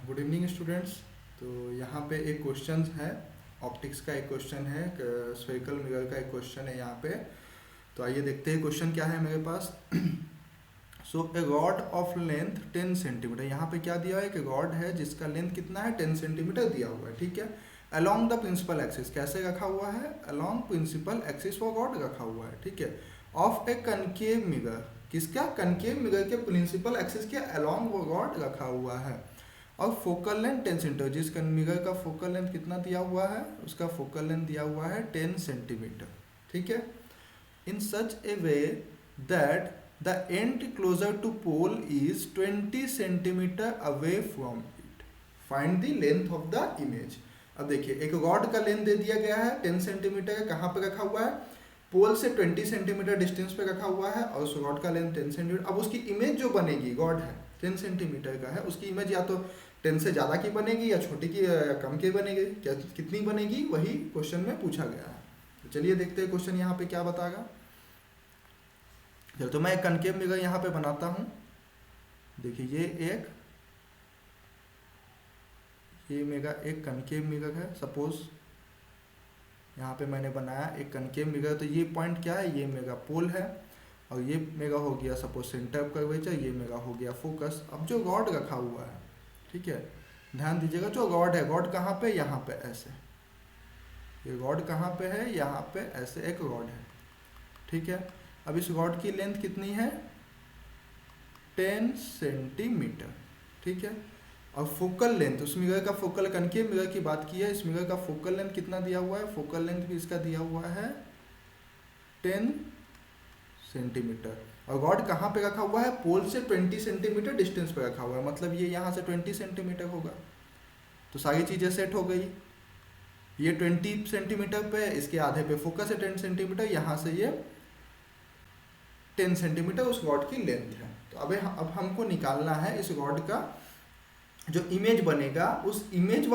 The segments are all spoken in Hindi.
Good evening students. तो यहाँ पे एक क्वेश्चन है, ऑप्टिक्स का एक क्वेश्चन है, स्फेरिकल मिरर का एक क्वेश्चन है यहाँ पे। तो आइए देखते हैं क्वेश्चन क्या है मेरे पास। सो ए रॉड ऑफ लेंथ 10 सेंटीमीटर, यहाँ पे क्या दिया है कि रॉड है जिसका लेंथ कितना है 10 सेंटीमीटर दिया हुआ है, ठीक है। अलोंग द प्रिंसिपल एक्सिस, कैसे रखा हुआ है, अलोंग प्रिंसिपल एक्सिस वो रॉड रखा हुआ है, ठीक है। ऑफ ए कनकेव मिरर, किसका, कनकेव मिरर के प्रिंसिपल एक्सिस के अलोंग वो रॉड रखा हुआ है। और फोकल लेंथ 10 सेंटीमीटर, जिस मिरर का फोकल लेंथ कितना दिया हुआ है, उसका फोकल लेंथ दिया हुआ है 10 सेंटीमीटर, ठीक है। In such a way that the end closer to pole is 20 centimeter away from it, find the length of the image. अब देखिए, एक रॉड का लेंथ दे दिया गया है 10 सेंटीमीटर, कहाँ पे रखा हुआ है, पोल से 20 सेंटीमीटर डिस्टेंस पे रखा हुआ है, और उस रॉड का लेंथ 10 सेंटीमीटर। अब उसकी इमेज जो बनेगी, रॉड है 10 सेंटीमीटर का है, उसकी इमेज या तो 10 से ज़्यादा की बनेगी या छोटी की या कम की बनेगी, क्या कितनी बनेगी, वही क्वेश्चन में पूछा गया है। तो चलिए देखते हैं क्वेश्चन यहाँ पे क्या बताएगा। चलो, तो मैं एक कनकेव मिरर यहाँ पे बनाता हूँ। देखिए ये मेरा एक कनकेव मिरर है। सपोज यहाँ पे मैंने बनाया एक कनकेव मिरर, तो ये पॉइंट क्या है, ये मेरा पोल है, और ये मेरा हो गया सपोज सेंटर ऑफ कर्वेचर, ये मेरा हो गया फोकस। अब जो रॉड रखा हुआ है, ठीक है, ध्यान दीजिएगा, जो रॉड है, रॉड कहाँ पे, यहाँ पे ऐसे, ये रॉड कहाँ पे है, यहाँ पे ऐसे एक रॉड है, ठीक है। अब इस रॉड की लेंथ कितनी है, 10 सेंटीमीटर, ठीक है। और फोकल लेंथ, उस मिरर का फोकल, कनकेव मिरर की बात की है, इस मिरर का फोकल लेंथ कितना दिया हुआ है, फोकल लेंथ भी इसका दिया हुआ है 10 सेंटीमीटर। और रॉड कहाँ पे रखा हुआ है, पोल से 20 सेंटीमीटर डिस्टेंस पे रखा हुआ है, मतलब ये यहाँ से 20 सेंटीमीटर होगा। तो सारी चीज़ें सेट हो गई। ये 20 सेंटीमीटर पे, इसके आधे पे फोकस है 10 सेंटीमीटर, यहाँ से ये 10 सेंटीमीटर उस रॉड की लेंथ है। तो अब हमको निकालना है इस रॉड का जो इमेज बनेगा, उस इमेज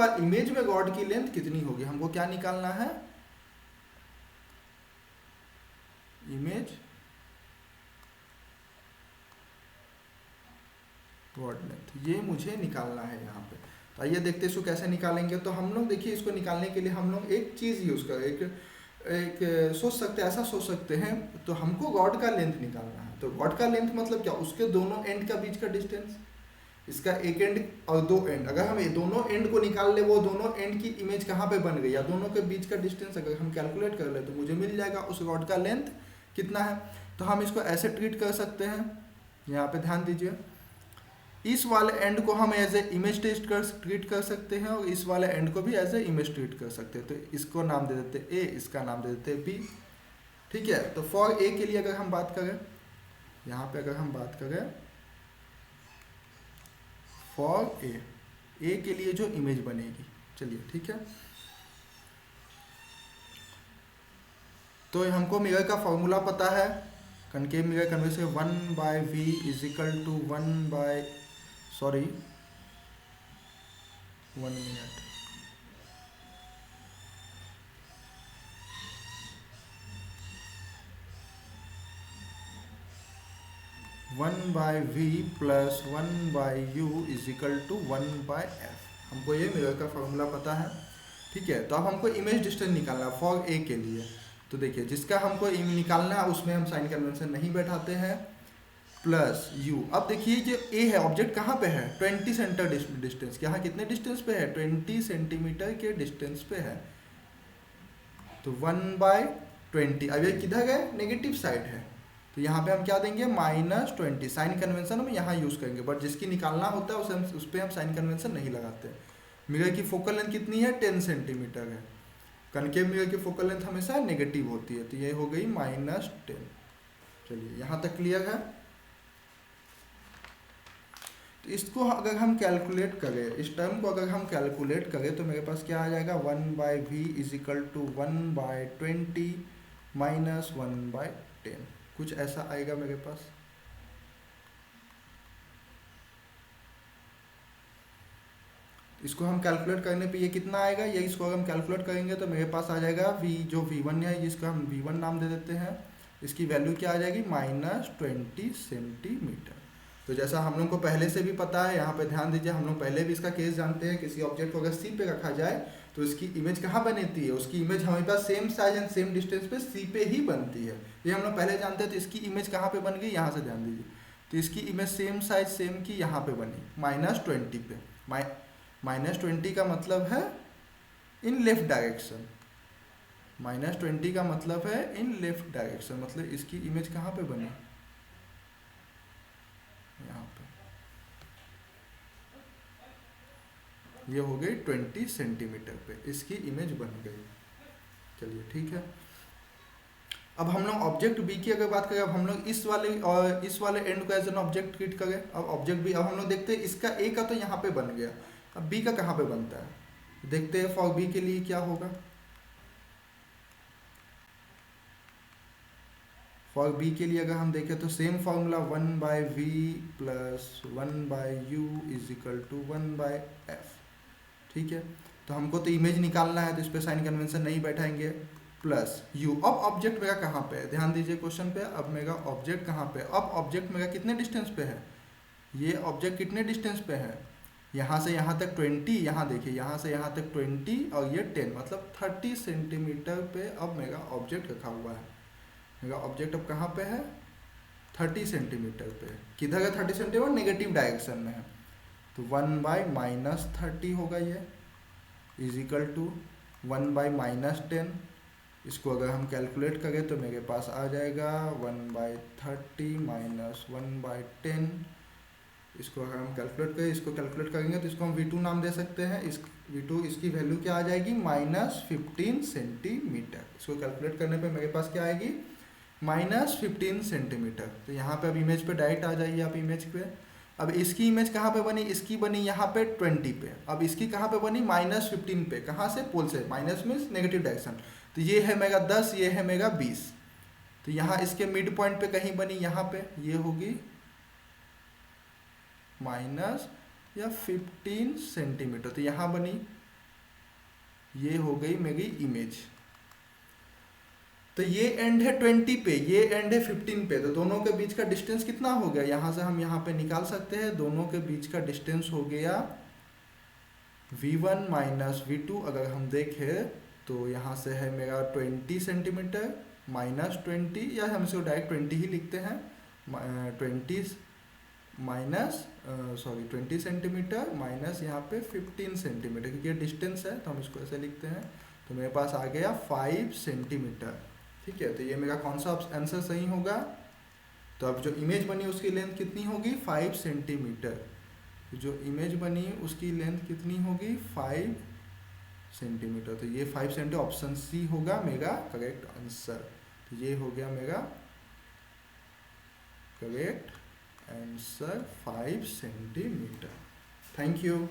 में रॉड की लेंथ कितनी होगी, हमको क्या निकालना है, इमेज रॉड लेंथ, ये मुझे निकालना है यहाँ पे। तो आइए देखते हैं इसको कैसे निकालेंगे। तो हम लोग देखिए, इसको निकालने के लिए हम लोग एक चीज़ यूज़ कर, एक सोच सकते हैं, ऐसा सोच सकते हैं, तो हमको रॉड का लेंथ निकालना है। तो रॉड का लेंथ मतलब क्या, उसके दोनों एंड का बीच का डिस्टेंस, इसका एक एंड और दो एंड, अगर हम ये दोनों एंड को निकाल ले, वो दोनों एंड की इमेज कहाँ पे बन गई, या दोनों के बीच का डिस्टेंस अगर हम कैलकुलेट कर ले, तो मुझे मिल जाएगा उस रॉड का लेंथ कितना है। तो हम इसको ऐसे ट्रीट कर सकते हैं, यहाँ पे ध्यान दीजिए, इस वाले एंड को हम एज ए इमेज ट्रीट कर सकते हैं, और इस वाले एंड को भी एज ए इमेज ट्रीट कर सकते हैं। तो इसको नाम दे देते हैं ए, इसका नाम दे देते हैं बी, ठीक है। तो फॉर ए के लिए अगर हम बात करें, यहाँ पे अगर हम बात करें फॉर ए के लिए जो इमेज बनेगी, चलिए ठीक है। तो हमको मिरर का फॉर्मूला पता है, concave mirror converse 1/v is equal to 1 minute, 1/v plus 1/u is equal to 1/f। हमको ये मिरर का फॉर्मूला पता है, ठीक है। तो अब हमको इमेज डिस्टेंस निकालना है फॉर ए के लिए। तो देखिए, जिसका हमको निकालना है उसमें हम साइन कन्वेंशन नहीं बैठाते हैं, प्लस u। अब देखिए, जो ए है, ऑब्जेक्ट कहाँ पे है, 20 सेंटर डिस्टेंस, यहाँ कितने डिस्टेंस पे है, 20 सेंटीमीटर के डिस्टेंस पे है। तो 1/20, अब ये किधर है, नेगेटिव साइड है, तो यहाँ पे हम क्या देंगे, -20। साइन कन्वेंशन हम यहाँ यूज़ करेंगे, बट जिसकी निकालना होता है उस पर हम साइन कन्वेंशन नहीं लगाते। मिरर की फोकल लेंथ कितनी है, 10 सेंटीमीटर है, कनकेव मिरर की फोकल लेंथ हमेशा नेगेटिव होती है, तो ये हो गई -10। चलिए, यहाँ तक क्लियर है। तो इसको अगर हम कैलकुलेट करें, इस टर्म को अगर हम कैलकुलेट करें, तो मेरे पास क्या आ जाएगा, 1/v is equal to 1/20 minus 1/10, कुछ ऐसा आएगा मेरे पास। इसको हम कैलकुलेट करने पे ये कितना आएगा, ये इसको अगर हम कैलकुलेट करेंगे तो मेरे पास आ जाएगा जो v1 है, जिसका हम v1 नाम दे देते हैं, इसकी वैल्यू क्या आ जाएगी, -20 सेंटीमीटर। तो जैसा हम लोग को पहले से भी पता है, यहाँ पे ध्यान दीजिए, हम लोग पहले भी इसका केस जानते हैं, किसी ऑब्जेक्ट को अगर सी पे रखा जाए तो इसकी इमेज कहाँ बनती है, उसकी इमेज हमारे पास same size and same distance पे सी पे ही बनती है। ये हम लोग पहले जानते हैं। तो इसकी इमेज कहाँ पे बन गई, यहाँ से ध्यान दीजिए, तो इसकी इमेज सेम साइज सेम की यहाँ पे बनी -20 पे। -20 का मतलब है इन लेफ्ट डायरेक्शन, -20 का मतलब है इन लेफ्ट डायरेक्शन, मतलब इसकी इमेज कहाँ पे बनी, यहाँ पे। ये हो गई 20 सेंटीमीटर पे इसकी इमेज बन गई। चलिए ठीक है। अब हम लोग ऑब्जेक्ट बी की अगर बात करें, अब हम लोग इस वाले एंड को एज एन ऑब्जेक्ट ट्रीट करें। अब ऑब्जेक्ट बी, अब हम लोग देखते हैं इसका ए का तो यहाँ पे बन गया, अब बी का कहाँ पे बनता है, देखते हैं फॉर बी के लिए क्या होगा। फॉर बी के लिए अगर हम देखें तो same formula 1/v plus 1/u is equal to 1/f। ठीक है, तो हमको तो इमेज निकालना है, तो इस पर साइन कन्वेंशन नहीं बैठाएंगे, प्लस u। अब ऑब्जेक्ट मेरा कहाँ पे है, ध्यान दीजिए क्वेश्चन पे, अब मेरा ऑब्जेक्ट कहाँ पे, अब ऑब्जेक्ट मेरा कितने डिस्टेंस पे है, ये ऑब्जेक्ट कितने डिस्टेंस पे है, यहाँ से यहाँ तक 20, यहाँ देखिए यहाँ से यहाँ तक 20 और ये 10, मतलब 30 सेंटीमीटर पे अब मेरा ऑब्जेक्ट रखा हुआ है। मेरा ऑब्जेक्ट अब कहाँ पे है, 30 सेंटीमीटर पे। किधर है 30 सेंटीमीटर, नेगेटिव डायरेक्शन में है, तो 1/-30 होगा ये, इज इक्वल टू 1/-10। इसको अगर हम कैलकुलेट करें तो मेरे पास आ जाएगा 1/30 माइनस 1/10। इसको अगर हम कैलकुलेट करें, इसको कैलकुलेट करेंगे तो इसको हम V2 नाम दे सकते हैं। इस V2 इसकी वैल्यू क्या आ जाएगी, -15 सेंटीमीटर। इसको कैलकुलेट करने पे मेरे पास क्या आएगी, -15 सेंटीमीटर। तो यहाँ पे अब इमेज पे डायरेक्ट आ जाइए आप इमेज पे। अब इसकी इमेज कहाँ पे बनी, इसकी बनी यहाँ पे 20 पे, अब इसकी कहाँ पे बनी, -15 पे। कहाँ से, पोल से, माइनस मीन्स नेगेटिव डायरेक्शन। तो ये है मेगा 10, ये है मेगा 20, तो यहाँ इसके मिड पॉइंट पे कहीं बनी, यहाँ पे ये होगी -15 सेंटीमीटर, तो यहाँ बनी, ये हो गई मेरी इमेज। तो ये एंड है 20 पे, ये एंड है 15 पे, तो दोनों के बीच का डिस्टेंस कितना हो गया, यहाँ से हम यहाँ पे निकाल सकते हैं, दोनों के बीच का डिस्टेंस हो गया V1 माइनस V2। अगर हम देखें तो यहाँ से है मेरा 20 सेंटीमीटर -20, या हम इसको डायरेक्ट 20 ही लिखते हैं, 20 सेंटीमीटर माइनस यहाँ पे 15 सेंटीमीटर, क्योंकि ये डिस्टेंस है तो हम इसको ऐसे लिखते हैं। तो मेरे पास आ गया 5 सेंटीमीटर। ठीक है, तो ये मेरा कौन सा आंसर सही होगा। तो अब जो इमेज बनी उसकी लेंथ कितनी होगी, 5 सेंटीमीटर। जो इमेज बनी उसकी लेंथ कितनी होगी, 5 सेंटीमीटर। तो ये 5 सेंटीमीटर, ऑप्शन सी होगा मेरा करेक्ट आंसर। तो ये हो गया मेरा correct answer 5 centimetre. Thank you.